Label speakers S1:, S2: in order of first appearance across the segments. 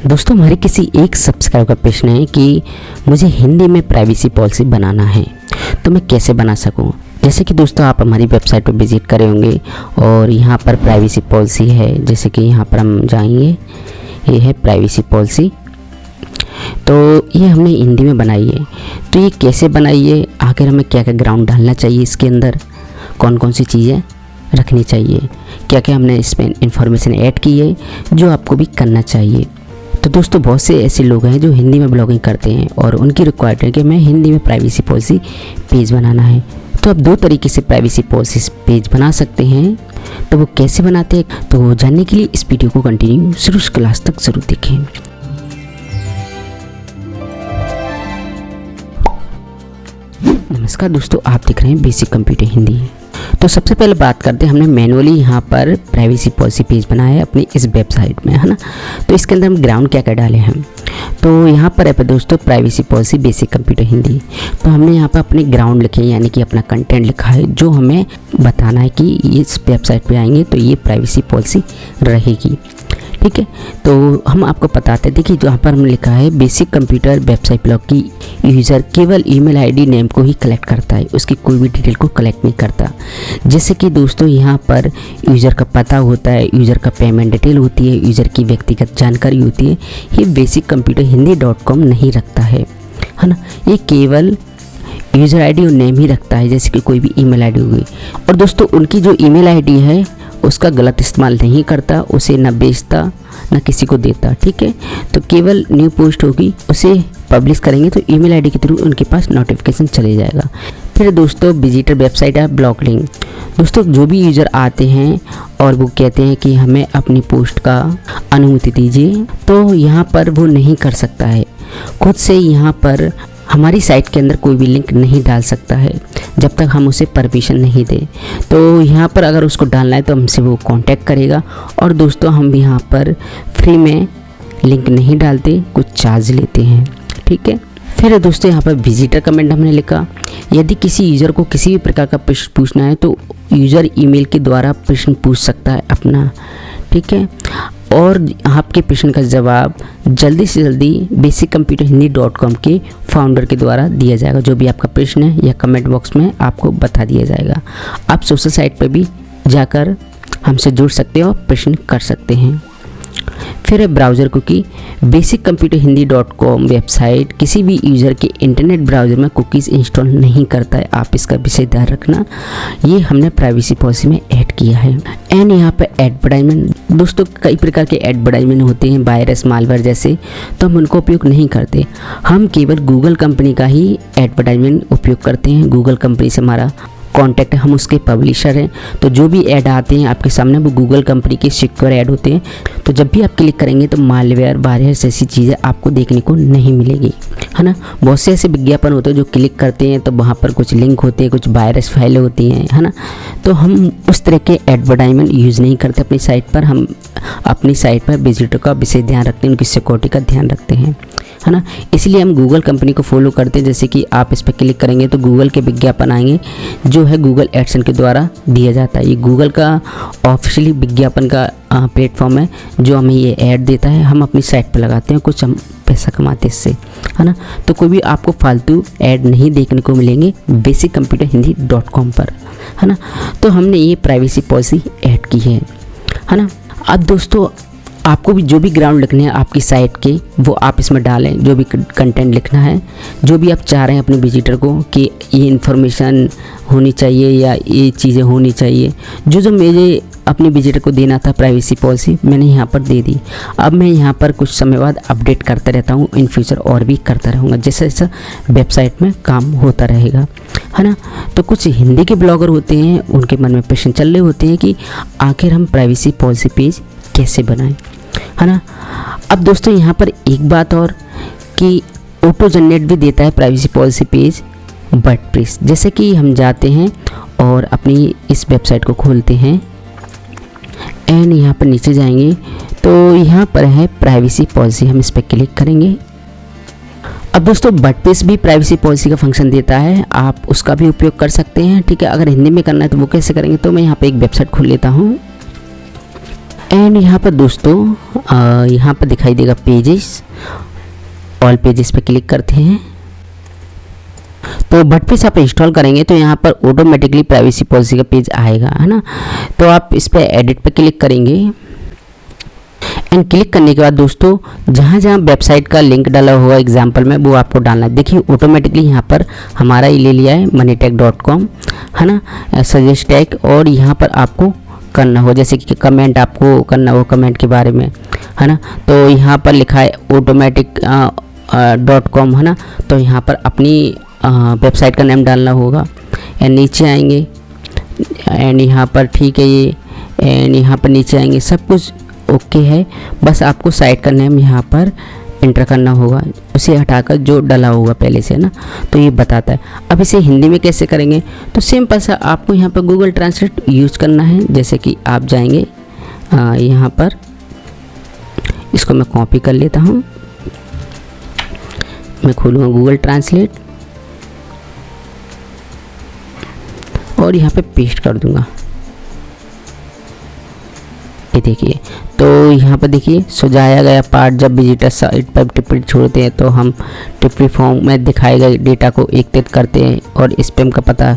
S1: दोस्तों हमारे किसी एक सब्सक्राइबर का प्रश्न है कि मुझे हिंदी में प्राइवेसी पॉलिसी बनाना है तो मैं कैसे बना सकूं। जैसे कि दोस्तों आप हमारी वेबसाइट पर विजिट करे होंगे और यहाँ पर प्राइवेसी पॉलिसी है। जैसे कि यहाँ पर हम जाएंगे, ये है प्राइवेसी पॉलिसी। तो ये हमने हिंदी में बनाई है। तो ये कैसे बनाई है, आखिर हमें क्या क्या ग्राउंड डालना चाहिए, इसके अंदर कौन कौन सी चीज़ें रखनी चाहिए, क्या क्या हमने इसमें इंफॉर्मेशन ऐड की है जो आपको भी करना चाहिए। तो दोस्तों बहुत से ऐसे लोग हैं जो हिंदी में ब्लॉगिंग करते हैं और उनकी रिक्वायर्ड है कि मैं हिंदी में प्राइवेसी पॉलिसी पेज बनाना है। तो आप दो तरीके से प्राइवेसी पॉलिसी पेज बना सकते हैं। तो वो कैसे बनाते हैं, तो जानने के लिए इस वीडियो को कंटिन्यू शुरू से क्लास तक जरूर देखें। नमस्कार दोस्तों, आप देख रहे हैं बेसिक कंप्यूटर हिंदी। तो सबसे पहले बात करते हैं, हमने मैनुअली यहाँ पर प्राइवेसी पॉलिसी पेज बनाया है अपनी इस वेबसाइट में, है ना। तो इसके अंदर हम ग्राउंड क्या क्या डाले हैं, तो यहाँ पर है पे दोस्तों privacy policy basic computer Hindi. तो हमने यहाँ पर अपने ग्राउंड लिखे हैं, यानी कि अपना कंटेंट लिखा है जो हमें बताना है कि इस वेबसाइट पे आएंगे तो ये प्राइवेसी पॉलिसी रहेगी, ठीक है। तो हम आपको बताते हैं, देखिए जहाँ पर हमने लिखा है बेसिक कंप्यूटर वेबसाइट ब्लॉग की यूज़र केवल ईमेल आईडी नेम को ही कलेक्ट करता है, उसकी कोई भी डिटेल को कलेक्ट नहीं करता। जैसे कि दोस्तों यहाँ पर यूज़र का पता होता है, यूज़र का पेमेंट डिटेल होती है, यूज़र की व्यक्तिगत जानकारी होती है, ये बेसिक कंप्यूटर हिंदी.com नहीं रखता है ना। ये केवल यूज़र आईडी और नेम ही रखता है, जैसे कि कोई भी ईमेल आईडी होगी। और दोस्तों उनकी जो ईमेल आईडी है उसका गलत इस्तेमाल नहीं करता, उसे न बेचता न किसी को देता, ठीक है। तो केवल न्यू पोस्ट होगी, उसे पब्लिश करेंगे तो ईमेल आईडी के थ्रू उनके पास नोटिफिकेशन चले जाएगा। फिर दोस्तों विजिटर वेबसाइट है ब्लॉग लिंक। दोस्तों जो भी यूज़र आते हैं और वो कहते हैं कि हमें अपनी पोस्ट का अनुमति दीजिए, तो यहाँ पर वो नहीं कर सकता है खुद से। यहाँ पर हमारी साइट के अंदर कोई भी लिंक नहीं डाल सकता है जब तक हम उसे परमिशन नहीं दें। तो यहाँ पर अगर उसको डालना है तो हमसे वो कांटेक्ट करेगा। और दोस्तों हम यहाँ पर फ्री में लिंक नहीं डालते, कुछ चार्ज लेते हैं, ठीक है। फिर दोस्तों यहाँ पर विजिटर कमेंट हमने लिखा, यदि किसी यूज़र को किसी भी प्रकार का प्रश्न पूछना है तो यूज़र ईमेल के द्वारा प्रश्न पूछ सकता है अपना, ठीक है। और आपके प्रश्न का जवाब जल्दी से जल्दी बेसिक कंप्यूटर हिंदी.com के फाउंडर के द्वारा दिया जाएगा। जो भी आपका प्रश्न है या कमेंट बॉक्स में आपको बता दिया जाएगा। आप सोशल साइट पर भी जाकर हमसे जुड़ सकते हैं और प्रश्न कर सकते हैं। फिर है ब्राउज़र कुकी। बेसिक कंप्यूटर हिंदी.com वेबसाइट किसी भी यूज़र के इंटरनेट ब्राउज़र में कुकीज़ इंस्टॉल नहीं करता है, आप इसका विशेष ध्यान रखना। ये हमने प्राइवेसी पॉलिसी में ऐड किया है। एंड यहाँ पर एडवर्टाइजमेंट, दोस्तों कई प्रकार के एडवर्टाइजमेंट होते हैं, वायरस मालवेयर जैसे, तो हम उनको उपयोग नहीं करते। हम केवल गूगल कंपनी का ही एडवर्टाइजमेंट उपयोग करते हैं। गूगल कंपनी से हमारा कॉन्टैक्ट है, हम उसके पब्लिशर हैं। तो जो भी ऐड आते हैं आपके सामने वो गूगल कंपनी के सिक्योर ऐड होते हैं। तो जब भी आप क्लिक करेंगे तो मालवेयर वायरस जैसी चीज़ें आपको देखने को नहीं मिलेगी, है ना। बहुत से ऐसे विज्ञापन होते हैं जो क्लिक करते हैं तो वहाँ पर कुछ लिंक होते हैं, कुछ वायरस फाइलें होती हैं, है ना। तो हम उस तरह के एडवर्टाइजमेंट यूज़ नहीं करते अपनी साइट पर। हम अपनी साइट पर विजिटर का विशेष ध्यान रखते हैं, उनकी सिक्योरिटी का ध्यान रखते हैं, है ना। इसलिए हम गूगल कंपनी को फॉलो करते हैं। जैसे कि आप इस पर क्लिक करेंगे तो गूगल के विज्ञापन आएंगे जो है गूगल एडसेंस के द्वारा दिया जाता है। ये गूगल का ऑफिशियली विज्ञापन का प्लेटफॉर्म है जो हमें ये ऐड देता है। हम अपनी साइट पर लगाते हैं, कुछ हम पैसा कमाते इससे, है ना। तो कोई भी आपको फालतू ऐड नहीं देखने को मिलेंगे बेसिक कंप्यूटर हिंदी.com पर, है ना। तो हमने ये प्राइवेसी पॉलिसी ऐड की है ना। अब दोस्तों आपको भी जो भी ग्राउंड लिखने हैं आपकी साइट के, वो आप इसमें डालें। जो भी कंटेंट लिखना है, जो भी आप चाह रहे हैं अपने विजिटर को कि ये इन्फॉर्मेशन होनी चाहिए या ये चीज़ें होनी चाहिए, जो मुझे अपने विजिटर को देना था प्राइवेसी पॉलिसी, मैंने यहाँ पर दे दी। अब मैं यहाँ पर कुछ समय बाद अपडेट करता रहता हूँ, इन फ्यूचर और भी करता रहूँगा जैसा जैसा वेबसाइट में काम होता रहेगा, है ना। तो कुछ हिंदी के ब्लॉगर होते हैं, उनके मन में प्रश्न चल रहे होते हैं कि आखिर हम प्राइवेसी पॉलिसी पेज कैसे बनाएं, है ना। अब दोस्तों यहाँ पर एक बात और कि ऑटो जनरेट भी देता है प्राइवेसी पॉलिसी पेज वर्डप्रेस। जैसे कि हम जाते हैं और अपनी इस वेबसाइट को खोलते हैं एंड यहाँ पर नीचे जाएंगे तो यहाँ पर है प्राइवेसी पॉलिसी, हम इस पर क्लिक करेंगे। अब दोस्तों वर्डप्रेस भी प्राइवेसी पॉलिसी का फंक्शन देता है, आप उसका भी उपयोग कर सकते हैं, ठीक है। अगर हिंदी में करना है तो वो कैसे करेंगे, तो मैं यहाँ पे एक वेबसाइट खोल लेता हूँ। एंड यहाँ पर दोस्तों यहाँ पर दिखाई देगा पेजेस, ऑल पेजेस पे क्लिक करते हैं। तो वर्डप्रेस आप इंस्टॉल करेंगे तो यहाँ पर ऑटोमेटिकली प्राइवेसी पॉलिसी का पेज आएगा, है ना। तो आप इस पर एडिट पे क्लिक करेंगे एंड क्लिक करने के बाद दोस्तों जहाँ जहाँ वेबसाइट का लिंक डाला हुआ एग्जाम्पल में वो आपको डालना है। देखिए ऑटोमेटिकली यहाँ पर हमारा ये ले लिया है moneytech.com, है ना, सजेस्ट टैग, और यहाँ पर आपको करना हो जैसे कि कमेंट आपको करना हो कमेंट के बारे में, है ना। तो यहाँ पर लिखा है automatic.com, है ना। तो यहाँ पर अपनी वेबसाइट का नाम डालना होगा एंड नीचे आएंगे एंड यहाँ पर ठीक है ये, एंड यहाँ पर नीचे आएंगे, सब कुछ ओके है। बस आपको साइट का नेम यहाँ पर इंटर करना होगा, उसे हटाकर जो डाला होगा पहले से, है ना। तो ये बताता है। अब इसे हिंदी में कैसे करेंगे, तो सिंपल सा आपको यहाँ पर गूगल ट्रांसलेट यूज़ करना है। जैसे कि आप जाएंगे यहाँ पर, इसको मैं कॉपी कर लेता हूँ, मैं खोलूँगा गूगल ट्रांसलेट और यहाँ पे पेस्ट कर दूँगा। ये देखिए, तो यहाँ पर देखिए सुझाया गया पार्ट, जब विजिटर साइट पर टिप्पणी छोड़ते हैं तो हम टिप्पणी फॉर्म में दिखाए गए डेटा को एकत्रित करते हैं और स्पैम का पता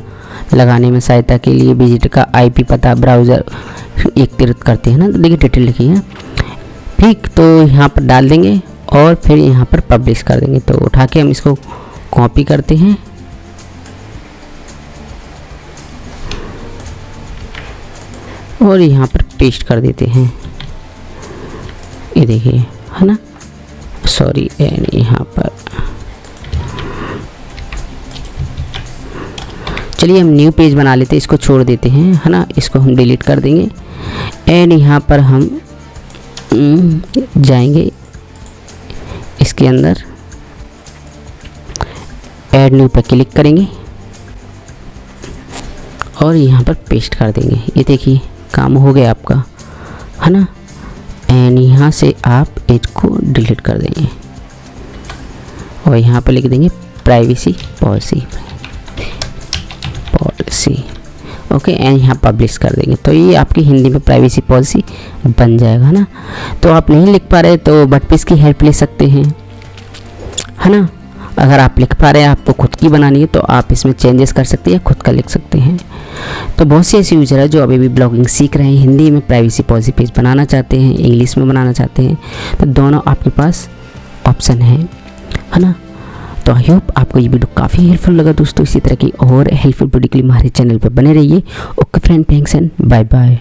S1: लगाने में सहायता के लिए विजिटर का आईपी पता ब्राउज़र एकत्रित करते हैं ना। तो देखिए डिटेल लिखी है, ठीक। तो यहाँ पर डाल देंगे और फिर यहाँ पर पब्लिश कर देंगे। तो उठा के हम इसको कॉपी करते हैं और यहाँ पर पेस्ट कर देते हैं। ये देखिए, है ना, सॉरी, यहाँ पर चलिए हम न्यू पेज बना लेते हैं, इसको छोड़ देते हैं, है ना, इसको हम डिलीट कर देंगे एंड यहाँ पर हम जाएंगे इसके अंदर, ऐड न्यू पर क्लिक करेंगे और यहाँ पर पेस्ट कर देंगे। ये देखिए काम हो गया आपका, है ना। एंड यहाँ से आप इसको डिलीट कर देंगे और यहाँ पर लिख देंगे प्राइवेसी पॉलिसी, ओके, एंड यहाँ पब्लिश कर देंगे। तो ये आपकी हिंदी में प्राइवेसी पॉलिसी बन जाएगा ना। तो आप नहीं लिख पा रहे तो वर्डप्रेस की हेल्प ले सकते हैं, है ना। अगर आप लिख पा रहे हैं, आपको खुद की बनानी है तो आप इसमें चेंजेस कर सकते हैं, खुद का लिख सकते हैं। तो बहुत से ऐसे यूजर है जो अभी भी ब्लॉगिंग सीख रहे हैं, हिंदी में प्राइवेसी पॉलिसी पेज बनाना चाहते हैं, इंग्लिश में बनाना चाहते हैं, तो दोनों आपके पास ऑप्शन है ना। तो आई होप आपको ये वीडियो काफ़ी हेल्पफुल लगा दोस्तों। इसी तरह की और हेल्पफुल वीडियो के लिए हमारे चैनल पर बने रहिए। Okay friend, thanks and bye bye.